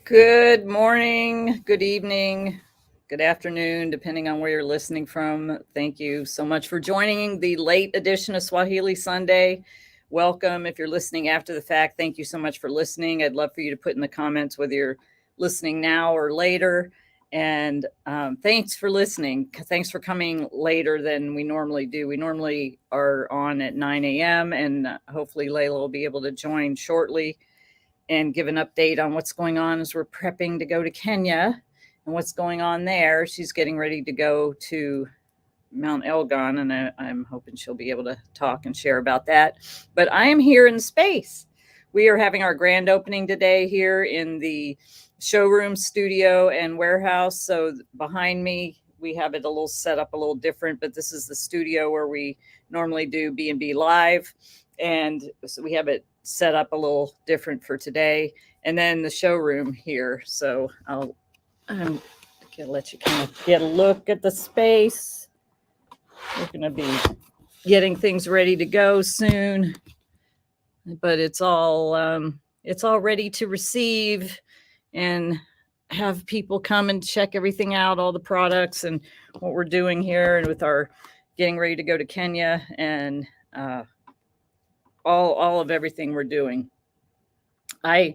Good morning, good evening, good afternoon, depending on where you're listening from. Thank you so much for joining the late edition of Swahili Sunday. Welcome. If you're listening after the fact, thank you so much for listening. I'd love for you to put in the comments whether you're listening now or later. And thanks for listening. Thanks for coming later than we normally do. We normally are on at 9 a.m. and hopefully Leila will be able to join shortly and give an update on what's going on as we're prepping to go to Kenya and what's going on there. She's getting ready to go to Mount Elgon, and I'm hoping she'll be able to talk and share about that. But I am here in space. We are having our grand opening today here in the showroom, studio, and warehouse. So behind me, we have it a little set up a little different, but this is the studio where we normally do B&B Live. And so we have it set up a little different for today. And then the showroom here. So I'm gonna let you kind of get a look at the space. We're gonna be getting things ready to go soon, but it's all ready to receive and have people come and check everything out, all the products and what we're doing here, and with our getting ready to go to Kenya and all of everything we're doing. I'm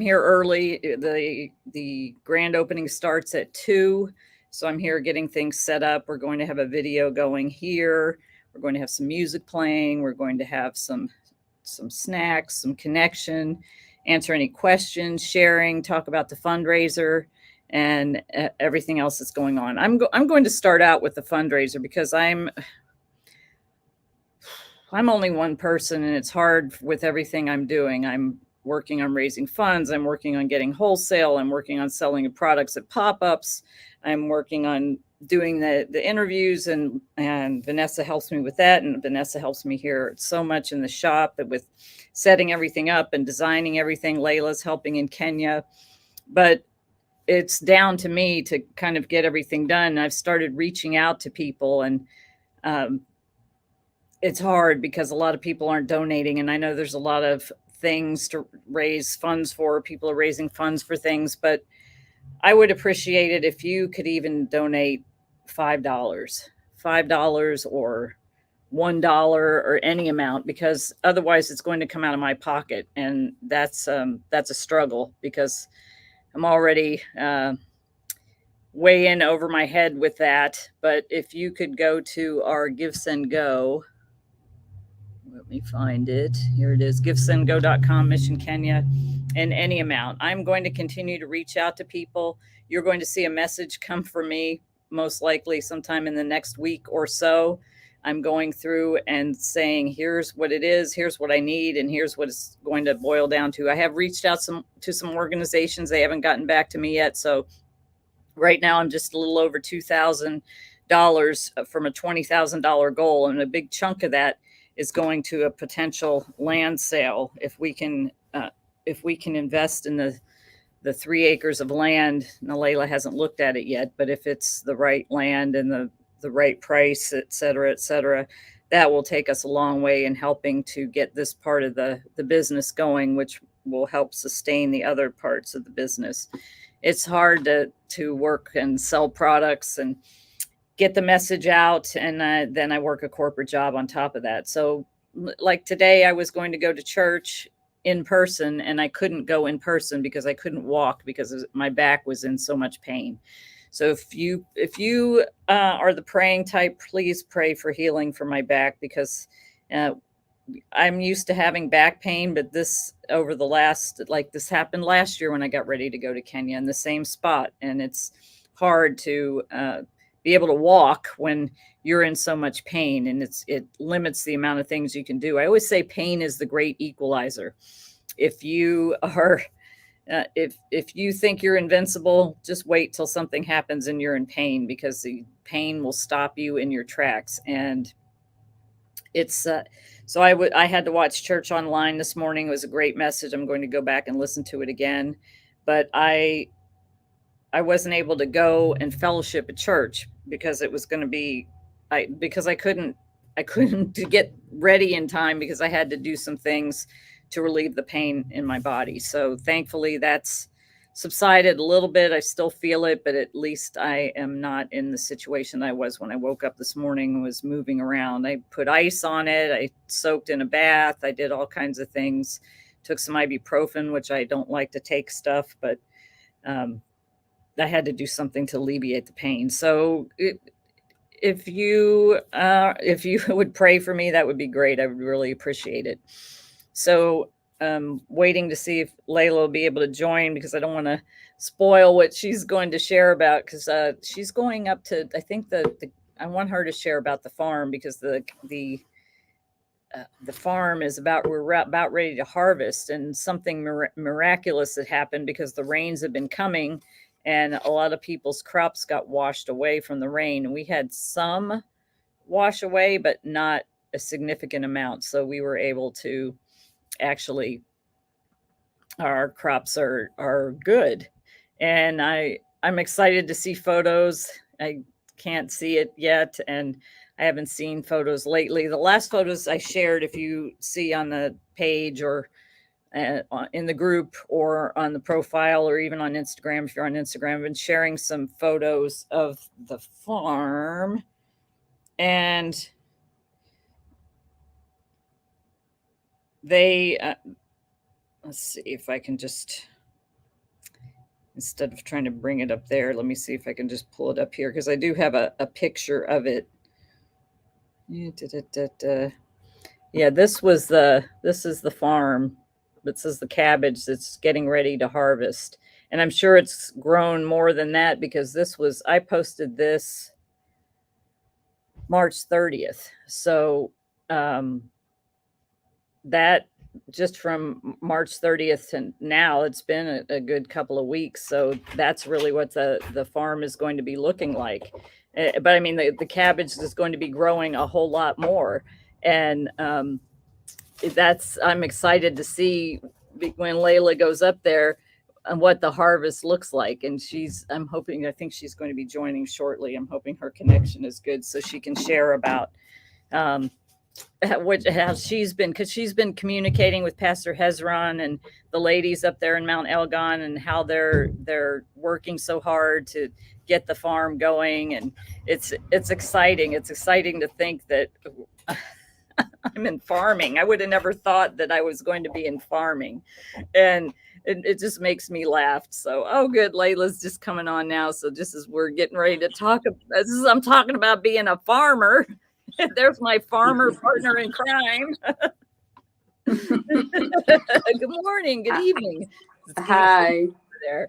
here early. The grand opening starts at 2. So I'm here getting things set up. We're going to have a video going here. We're going to have some music playing. We're going to have some snacks, some connection, answer any questions, sharing, talk about the fundraiser and everything else that's going on. I'm going to start out with the fundraiser because I'm only one person and it's hard with everything I'm doing. I'm working on raising funds. I'm working on getting wholesale. I'm working on selling products at pop-ups. I'm working on doing the interviews and Vanessa helps me with that. And Vanessa helps me here so much in the shop with setting everything up and designing everything. Leila's helping in Kenya, but it's down to me to kind of get everything done. I've started reaching out to people and, it's hard because a lot of people aren't donating. And I know there's a lot of things to raise funds for. People are raising funds for things, but I would appreciate it if you could even donate $5 or $1 or any amount, because otherwise it's going to come out of my pocket. And that's a struggle because I'm already way in over my head with that. But if you could go to our Give Send Go, let me find it. Here it is, givesendgo.com, Mission Kenya, and any amount. I'm going to continue to reach out to people. You're going to see a message come from me, most likely sometime in the next week or so. I'm going through and saying, here's what it is, here's what I need, and here's what it's going to boil down to. I have reached out to some organizations. They haven't gotten back to me yet. So right now I'm just a little over $2,000 from a $20,000 goal. And a big chunk of that is going to a potential land sale. If we can invest in the 3 acres of land, now Leila hasn't looked at it yet, but if it's the right land and the right price, et cetera, that will take us a long way in helping to get this part of the business going, which will help sustain the other parts of the business. It's hard to work and sell products and get the message out. And then I work a corporate job on top of that. So like today I was going to go to church in person and I couldn't go in person because I couldn't walk because my back was in so much pain. So if you are the praying type, please pray for healing for my back, because I'm used to having back pain, but this this happened last year when I got ready to go to Kenya in the same spot. And it's hard to be able to walk when you're in so much pain, and it limits the amount of things you can do. I always say pain is the great equalizer. If you are, if you think you're invincible, just wait till something happens and you're in pain, because the pain will stop you in your tracks. And it's so I had to watch church online this morning. It was a great message. I'm going to go back and listen to it again, but I wasn't able to go and fellowship at church because it was going to be, because I couldn't get ready in time because I had to do some things to relieve the pain in my body. So thankfully that's subsided a little bit. I still feel it, but at least I am not in the situation I was when I woke up this morning and was moving around. I put ice on it. I soaked in a bath. I did all kinds of things. Took some ibuprofen, which I don't like to take stuff, but I had to do something to alleviate the pain. So if you would pray for me, that would be great. I would really appreciate it. So waiting to see if Leila will be able to join, because I don't want to spoil what she's going to share about, because she's going up to, I think I want her to share about the farm, because the farm is we're about ready to harvest, and something miraculous had happened because the rains have been coming and a lot of people's crops got washed away from the rain, and we had some wash away, but not a significant amount. So we were able to actually, our crops are good, and I'm excited to see photos. I can't see it yet, and I haven't seen photos lately. The last photos I shared, if you see on the page or in the group or on the profile or even on Instagram, if you're on Instagram, I've been sharing some photos of the farm, and they let's see if I can just, instead of trying to bring it up there, let me see if I can just pull it up here, because I do have a picture of it. Yeah, this is the farm. This is the cabbage that's getting ready to harvest. And I'm sure it's grown more than that, because I posted this March 30th. So that, just from March 30th to now, it's been a good couple of weeks. So that's really what the farm is going to be looking like. But I mean, the cabbage is going to be growing a whole lot more. And I'm excited to see when Leila goes up there and what the harvest looks like. And I think she's going to be joining shortly. I'm hoping her connection is good so she can share about how she's been, because she's been communicating with Pastor Hezron and the ladies up there in Mount Elgon, and how they're working so hard to get the farm going. And it's exciting. It's exciting to think that I'm in farming. I would have never thought that I was going to be in farming, and it just makes me laugh. So, oh, good, Leila's just coming on now. So just as we're getting ready to talk, I'm talking about being a farmer. There's my farmer partner in crime. Good morning. Good evening. Hi. There.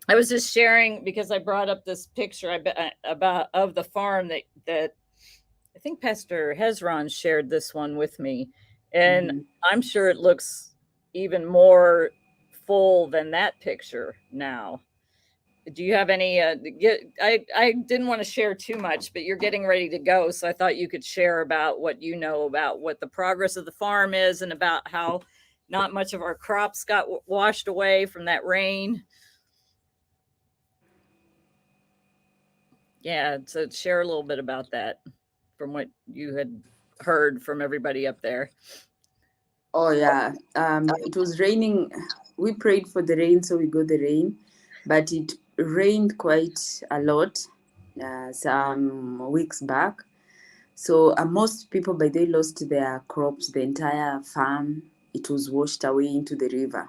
I was just sharing, because I brought up this picture of the farm that I think Pastor Hezron shared this one with me, and I'm sure it looks even more full than that picture now. Do you have any? I didn't want to share too much, but you're getting ready to go, so I thought you could share about what you know about what the progress of the farm is, and about how not much of our crops got washed away from that rain. Yeah, so share a little bit about that from what you had heard from everybody up there. Oh yeah, it was raining. We prayed for the rain, so we got the rain, but it rained quite a lot some weeks back. So most people, by they lost their crops, the entire farm. It was washed away into the river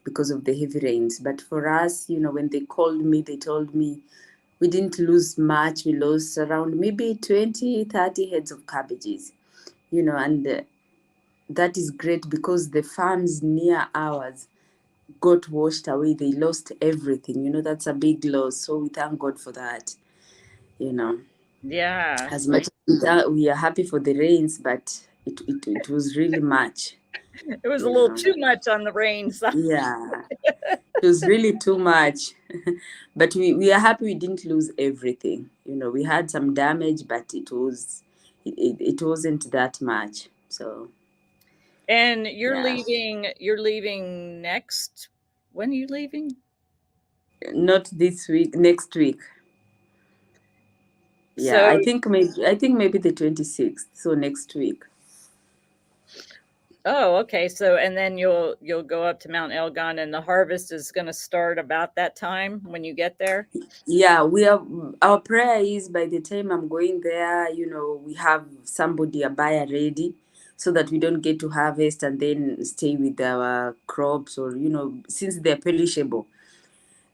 because of the heavy rains. But for us, when they called me, they told me we didn't lose much. We lost around maybe 20, 30 heads of cabbages, and that is great, because the farms near ours got washed away. They lost everything. That's a big loss. So we thank God for that. Yeah. As much as we are happy for the rains, but it was really much. It was a little too much on the rain side. Yeah, it was really too much. But we are happy we didn't lose everything. We had some damage, but it wasn't that much. So. And you're leaving next. When are you leaving? Not this week, next week. Yeah, so, I think maybe the 26th. So next week. Oh, okay. So, and then you'll go up to Mount Elgon, and the harvest is going to start about that time when you get there. Yeah, we are. Our prayer is by the time I'm going there, we have somebody, a buyer ready, so that we don't get to harvest and then stay with our crops, or since they're perishable,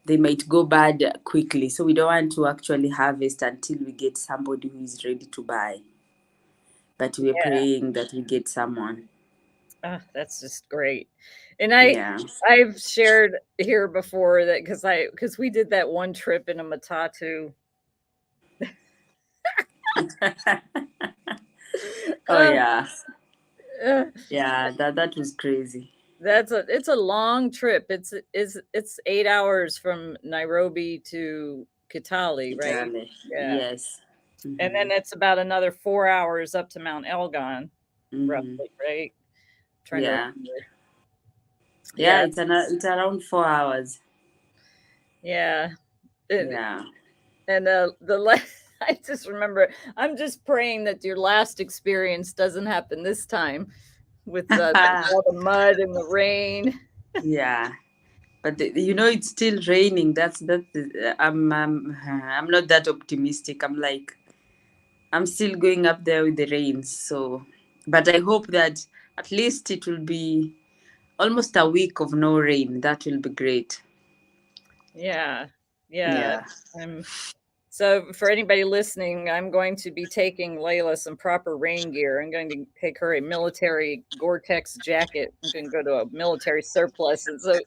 they might go bad quickly. So we don't want to actually harvest until we get somebody who is ready to buy. But we're Yeah. praying that we get someone. Oh, that's just great. And Yeah. I've shared here before that because we did that one trip in a matatu. Oh Uh, yeah. uh, Yeah, that was crazy. it's a long trip. It's 8 hours from Nairobi to Kitale, right? Italy. Yeah. Yes. And then Mm-hmm. it's about another 4 hours up to Mount Elgon, Mm-hmm. roughly, right? Trying to Yeah. remember. Yeah, Yeah, it's around 4 hours. yeah. And, Yeah. and the last, I just remember, I'm just praying that your last experience doesn't happen this time with all the mud and the rain. Yeah. But it's still raining. I'm not that optimistic. I'm like, I'm still going up there with the rains. So, but I hope that at least it will be almost a week of no rain. That will be great. Yeah, yeah. Yeah. I'm So for anybody listening, I'm going to be taking Layla some proper rain gear. I'm going to take her a military Gore-Tex jacket. I'm going to go to a military surplus, and so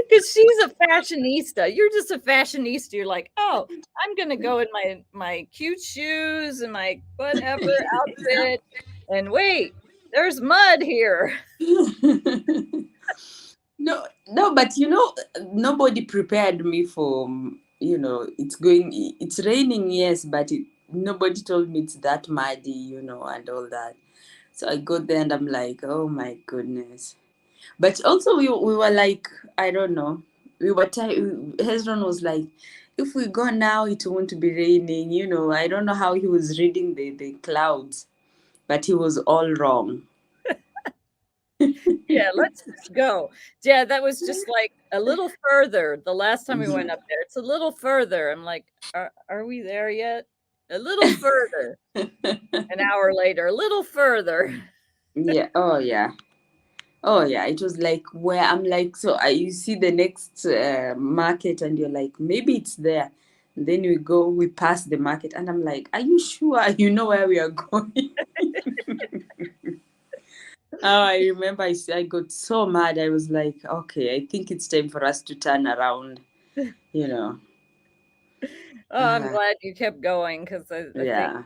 because she's a fashionista, you're just a fashionista. You're like, oh, I'm going to go in my cute shoes and my whatever outfit, and wait, there's mud here. No, no, but nobody prepared me for, it's raining, yes, but nobody told me it's that muddy, and all that. So I got there and I'm like, oh my goodness. But also we were like, I don't know, we were Hezron was like, if we go now, it won't be raining, I don't know how he was reading the clouds, but he was all wrong. Yeah, let's just go. Yeah, that was just like a little further the last time we went up there. It's a little further. I'm like, are we there yet? A little further. An hour later, a little further. Yeah, oh yeah. Oh yeah, it was like where I'm like, so you see the next market and you're like, maybe it's there. And then we pass the market and I'm like, are you sure you know where we are going? Oh, I remember I got so mad. I was like, okay, I think it's time for us to turn around, you know. Oh, I'm Uh, glad you kept going because I think yeah,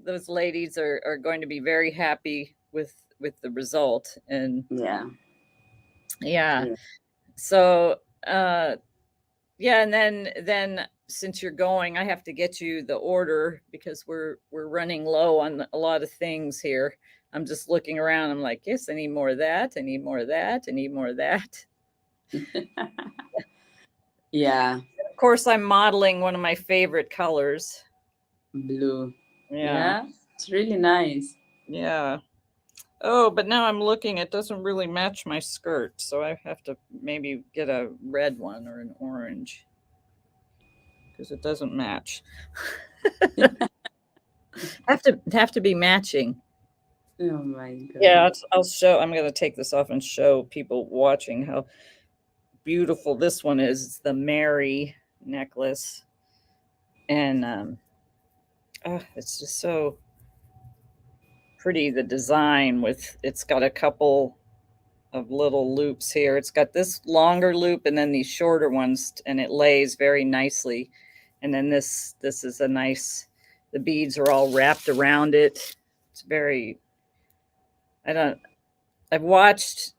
those ladies are going to be very happy with the result. And yeah, yeah, yeah. so yeah, and then since you're going, I have to get you the order because we're running low on a lot of things here. I'm just looking around. I'm like, yes, I need more of that. I need more of that. I need more of that. Yeah, Of course, I'm modeling one of my favorite colors. blue. Yeah, Yeah, it's really nice. yeah. Oh, but now I'm looking. It doesn't really match my skirt, so I have to maybe get a red one or an orange because it doesn't match. Have to be matching. Oh my Yeah, God. I'll show. I'm going to take this off and show people watching how beautiful this one is. It's the Mary necklace, and it's just so pretty. The design with it's got a couple of little loops here. It's got this longer loop and then these shorter ones, and it lays very nicely. And then this is a nice. The beads are all wrapped around it. It's very. I don't. I've watched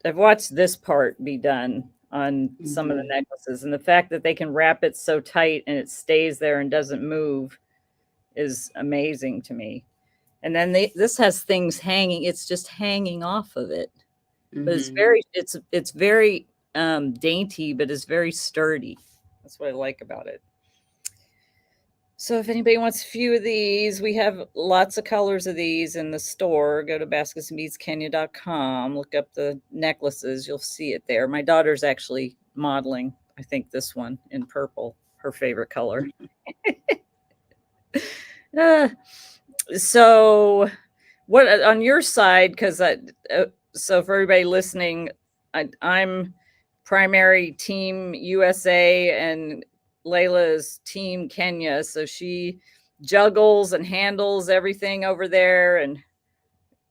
I've watched this part be done on some of the Mhm. necklaces, and the fact that they can wrap it so tight and it stays there and doesn't move is amazing to me. And then this has things hanging; it's just hanging off of it, but Mhm. it's very dainty, but it's very sturdy. That's what I like about it. So if anybody wants a few of these, we have lots of colors of these in the store. Go to basketsandbeadskenya.com, look up the necklaces, you'll see it there. My daughter's actually modeling, I think, this one in purple, her favorite color. Uh, so what on your side, because so for everybody listening, I'm primary team USA and Leila is team Kenya, so she juggles and handles everything over there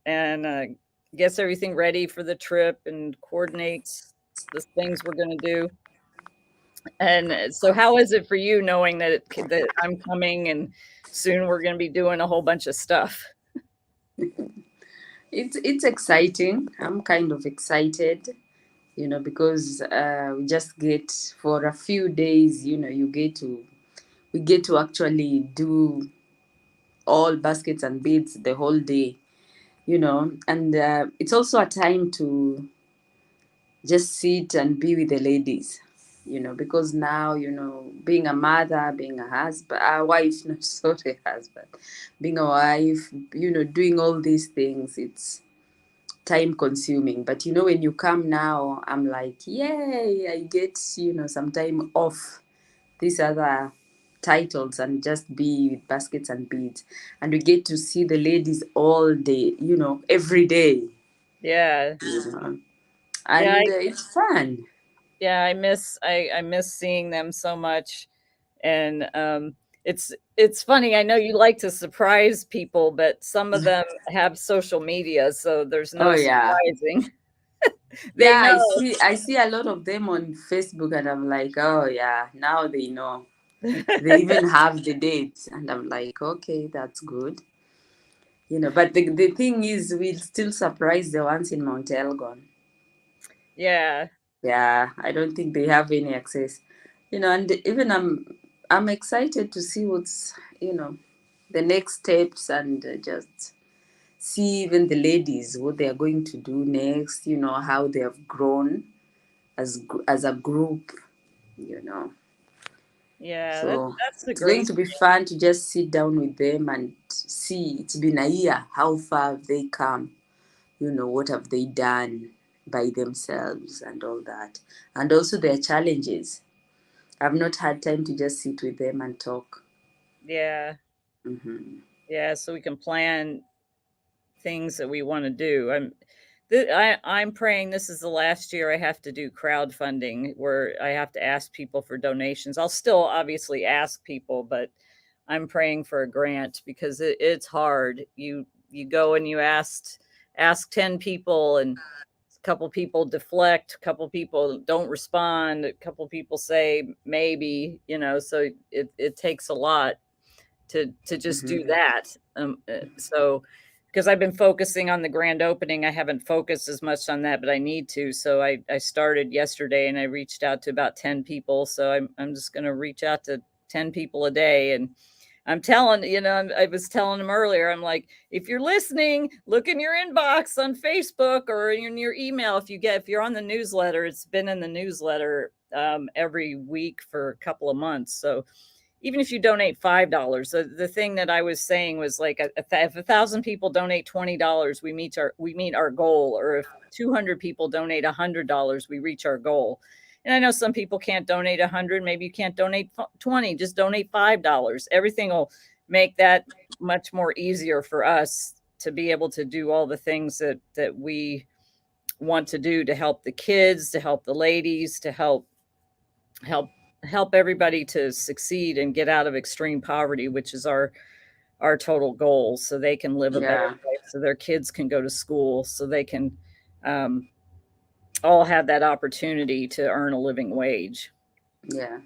and gets everything ready for the trip and coordinates the things we're going to do. And so how is it for you knowing that I'm coming and soon we're going to be doing a whole bunch of stuff? It's exciting. I'm kind of excited, because we just get for a few days, we get to actually do all baskets and beads the whole day, and it's also a time to just sit and be with the ladies, because now, being a mother, being a husband, a wife, not sorry, husband, being a wife, doing all these things, it's time consuming. But when you come now, I'm like, yay, I get some time off these other titles and just be with baskets and beads, and we get to see the ladies all day, every day, Yeah. Yeah, and it's fun. yeah, I miss seeing them so much. And it's funny. I know you like to surprise people, but some of them have social media, so there's Oh no yeah. surprising. They Yeah, know. I see a lot of them on Facebook, and I'm like, oh yeah, now they know. They even have the dates, and I'm like, okay, that's good. But the thing is, we'll still surprise the ones in Mount Elgon. Yeah, Yeah, I don't think they have any access. And even I'm excited to see what's, the next steps, and just see even the ladies what they are going to do next, how they have grown as a group, you know. yeah, So that's the it's going great. to be fun to just sit down with them and see. It's been a year. How far have they come? What have they done by themselves and all that, and also their challenges. I've not had time to just sit with them and talk. Yeah, Hmm. yeah. So we can plan things that we want to do. I'm praying this is the last year I have to do crowdfunding where I have to ask people for donations. I'll still obviously ask people, but I'm praying for a grant because it's hard. You go and you ask 10 people and a couple people deflect, a couple people don't respond, a couple people say maybe, so it takes a lot to just do Hmm. that. So because I've been focusing on the grand opening, I haven't focused as much on that, but I need to. So I started yesterday and I reached out to about 10 people. So I'm just going to reach out to 10 people a day. And I'm telling, I was telling them earlier, I'm like, if you're listening, look in your inbox on Facebook or in your email. If you're on the newsletter, it's been in the newsletter every week for a couple of months. So even if you donate $5, the thing that I was saying was like, if 1,000 people donate $20, we meet our goal. Or if 200 people donate $100, we reach our goal. And I know some people can't donate 100. Maybe you can't donate 20. Just donate $5. Everything will make that much more easier for us to be able to do all the things that we want to do to help the kids, to help the ladies, to help help everybody to succeed and get out of extreme poverty, which is our total goal, so they can live a better Yeah, life, so their kids can go to school, so they can um, all have that opportunity to earn a living wage. yeah,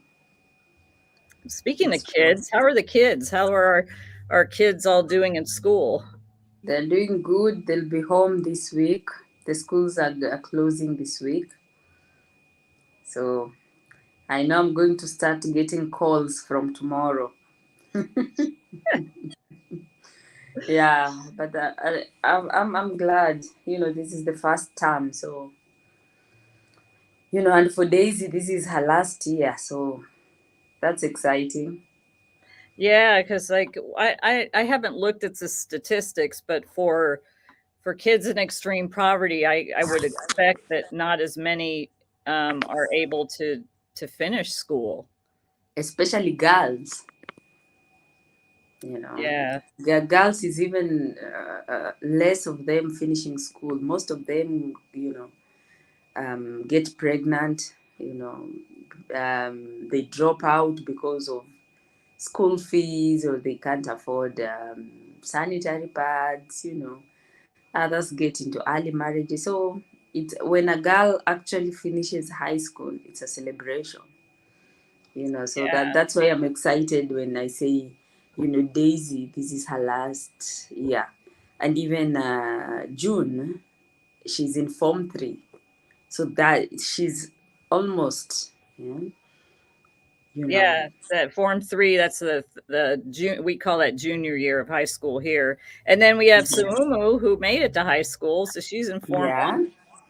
Speaking of it's true. kids, how are the kids? How are our kids all doing in school? They're doing good. They'll be home this week. The schools are closing this week. So I know I'm going to start getting calls from tomorrow. Yeah, but I'm glad. This is the first term. So, and for Daisy, this is her last year. So that's exciting. Yeah, because like I haven't looked at the statistics, but for kids in extreme poverty, I would expect that not as many are able to finish school. Especially girls. You know, Yeah, girls is even less of them finishing school. Most of them, get pregnant. They drop out because of school fees, or they can't afford sanitary pads. Others get into early marriages. So it's when a girl actually finishes high school, it's a celebration. So yeah, that's why I'm excited when I say, Daisy, this is her last year. And even June, she's in form 3, so that she's almost, you know yeah. That Form 3, that's we call that junior year of high school here, and then we have Sumumu who made it to high school, so she's in Form 1 yeah,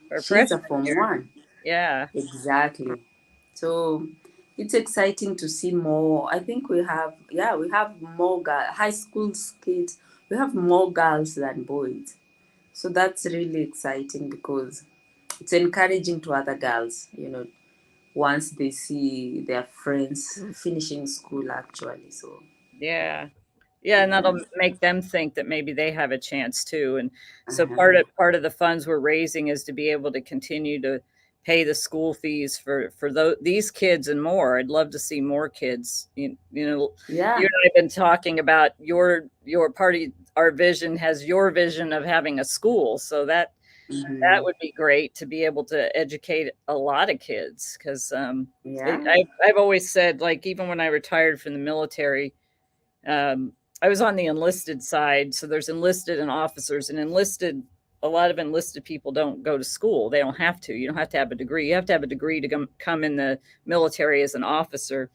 for she's a freshman form year. 1. Yeah, Exactly. So it's exciting to see more. I think we have more high school kids. We have more girls than boys. So that's really exciting because it's encouraging to other girls, once they see their friends finishing school actually. So, yeah. Yeah, and yeah. that'll make them think that maybe they have a chance too. And so Uh-huh. part of the funds we're raising is to be able to continue to pay the school fees for these kids and more. I'd love to see more kids. You Yeah. and I have been talking about your party. Our vision has your vision of having a school, so that Hmm. would be great to be able to educate a lot of kids because Yeah. I've always said, like, even when I retired from the military, um, I was on the enlisted side, so there's enlisted and officers. And enlisted, a lot of enlisted people don't go to school. They don't have to. You don't have to have a degree. You have to have a degree to come in the military as an officer.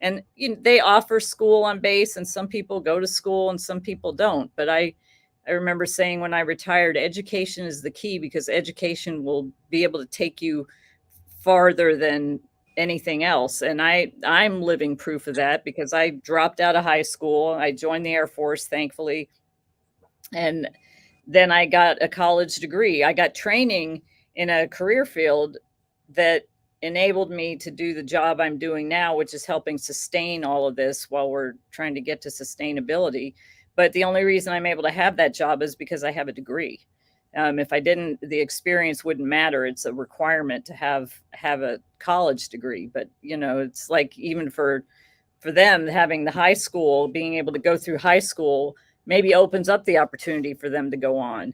And they offer school on base, and some people go to school and some people don't. But I remember saying when I retired, education is the key because education will be able to take you farther than anything else. And I'm living proof of that because I dropped out of high school. I joined the Air Force, thankfully, and then I got a college degree. I got training in a career field that enabled me to do the job I'm doing now, which is helping sustain all of this while we're trying to get to sustainability. But the only reason I'm able to have that job is because I have a degree. If I didn't, the experience wouldn't matter. It's a requirement to have a college degree. But it's like even for them having the high school, being able to go through high school maybe opens up the opportunity for them to go on,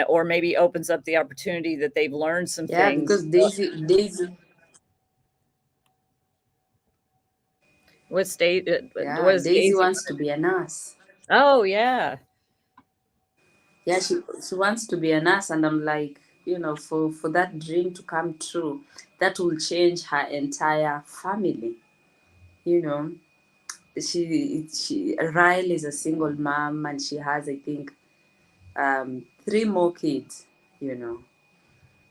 or maybe opens up the opportunity that they've learned some Yeah, things. because Daisy, What state? yeah, What is Daisy Daisy? wants to be a nurse. Oh yeah, Yeah, she wants to be a nurse, and I'm like, for that dream to come true, that will change her entire family. You know, she Riley is a single mom, and she has, I think, 3 more kids. You know,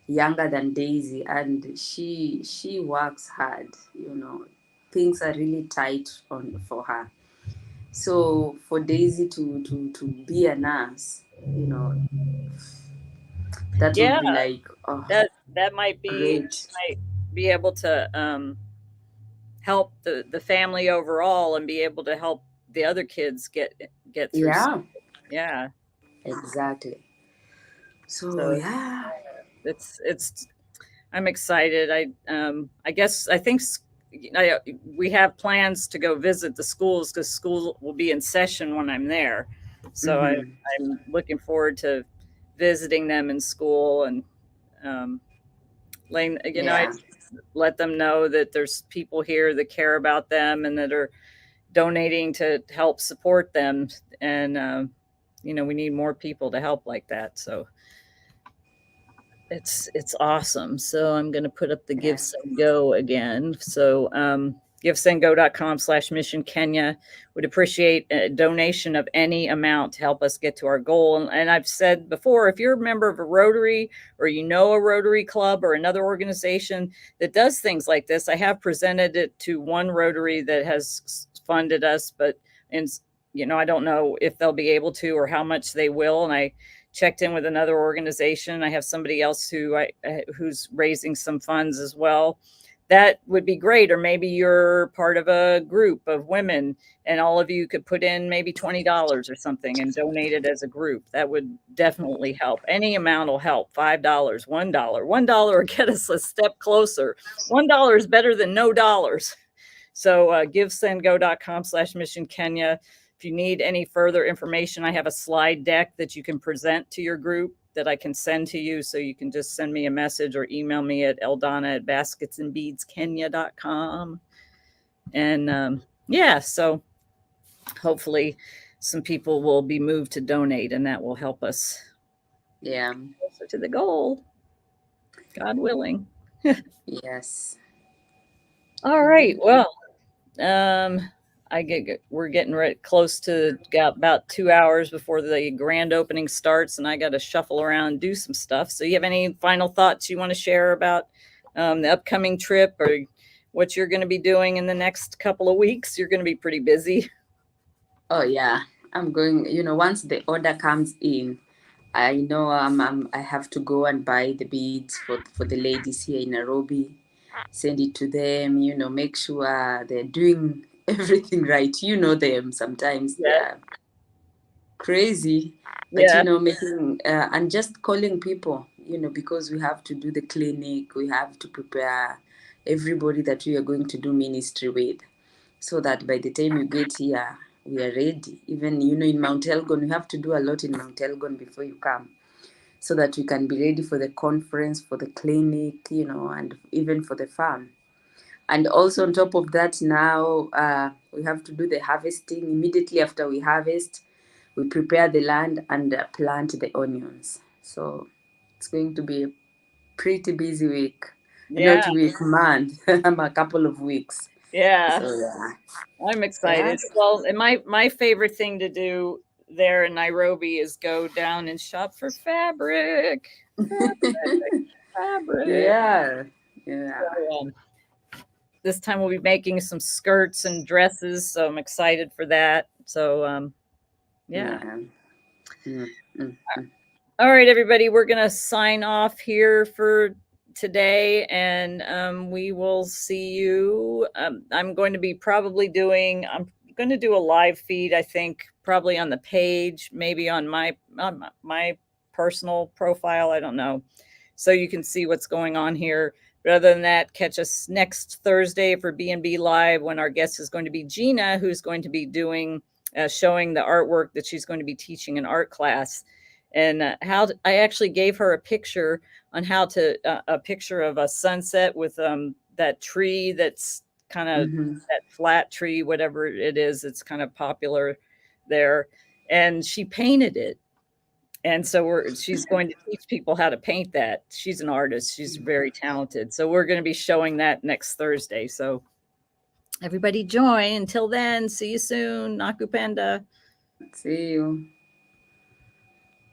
younger than Daisy, and she works hard. Things are really tight on for her. So for Daisy to be a nurse, that yeah. would be like, oh, That great. might be able to help the family overall and be able to help the other kids get through Yeah, school. Yeah. exactly. So So yeah. it's I'm excited. I guess I think we have plans to go visit the schools because school will be in session when I'm there. So Mm-hmm. I'm looking forward to visiting them in school and um, letting I Yeah. let them know that there's people here that care about them and that are donating to help support them. And we need more people to help like that. So it's awesome. So I'm going to put up the Give Yeah. Send Go again. So givesendgo.com/mission Kenya. Would appreciate a donation of any amount to help us get to our goal. And I've said before, if you're a member of a Rotary or a Rotary Club or another organization that does things like this, I have presented it to one Rotary that has funded us, but And, I don't know if they'll be able to or how much they will. And I checked in with another organization. I have somebody else who's raising some funds as well. That would be great. Or maybe you're part of a group of women and all of you could put in maybe $20 or something and donate it as a group. That would definitely help. Any amount will help. $5, $1. $1 will get us a step closer. $1 is better than no dollars. So givesendgo.com/Mission Kenya. If you need any further information, I have a slide deck that you can present to your group that I can send to you. So you can just send me a message or email me at eldonna@basketsandbeadskenya.com. And so hopefully some people will be moved to donate, and that will help us closer to the goal. God willing. Yes. All right. Well, we're getting close to about 2 hours before the grand opening starts, and I got to shuffle around and do some stuff. So you have any final thoughts you want to share about the upcoming trip or what you're going to be doing in the next couple of weeks? You're going to be pretty busy. Oh yeah, I'm going, once the order comes in, I know I have to go and buy the beads for the ladies here in Nairobi, send it to them, make sure they're doing everything right. You know them, sometimes they're crazy, but making and just calling people, because we have to do the clinic, we have to prepare everybody that we are going to do ministry with, so that by the time you get here, we are ready. Even, in Mount Elgon, we have to do a lot in Mount Elgon before you come, so that we can be ready for the conference, for the clinic, and even for the farm. And also on top of that, now we have to do the harvesting. Immediately after we harvest, we prepare the land and plant the onions. So it's going to be a pretty busy week. Not week, month, a couple of weeks. Yeah. So, yeah. I'm excited. Yes. Well, and my favorite thing to do there in Nairobi is go down and shop for fabric. Fabric. Yeah. So, this time we'll be making some skirts and dresses, so I'm excited for that. So, All right, everybody, we're going to sign off here for today, and we will see you. I'm going to be I'm going to do a live feed, I think, probably on the page, maybe on my personal profile. I don't know. So you can see what's going on here. But other than that, catch us next Thursday for B&B Live, when our guest is going to be Gina, who's going to be showing the artwork that she's going to be teaching an art class. And I actually gave her a picture on a picture of a sunset with that tree that's kind of that flat tree, whatever it is, it's kind of popular there. And she painted it. And so she's going to teach people how to paint that. She's an artist. She's very talented. So we're going to be showing that next Thursday. So everybody join. Until then, see you soon. Nakupenda. See you.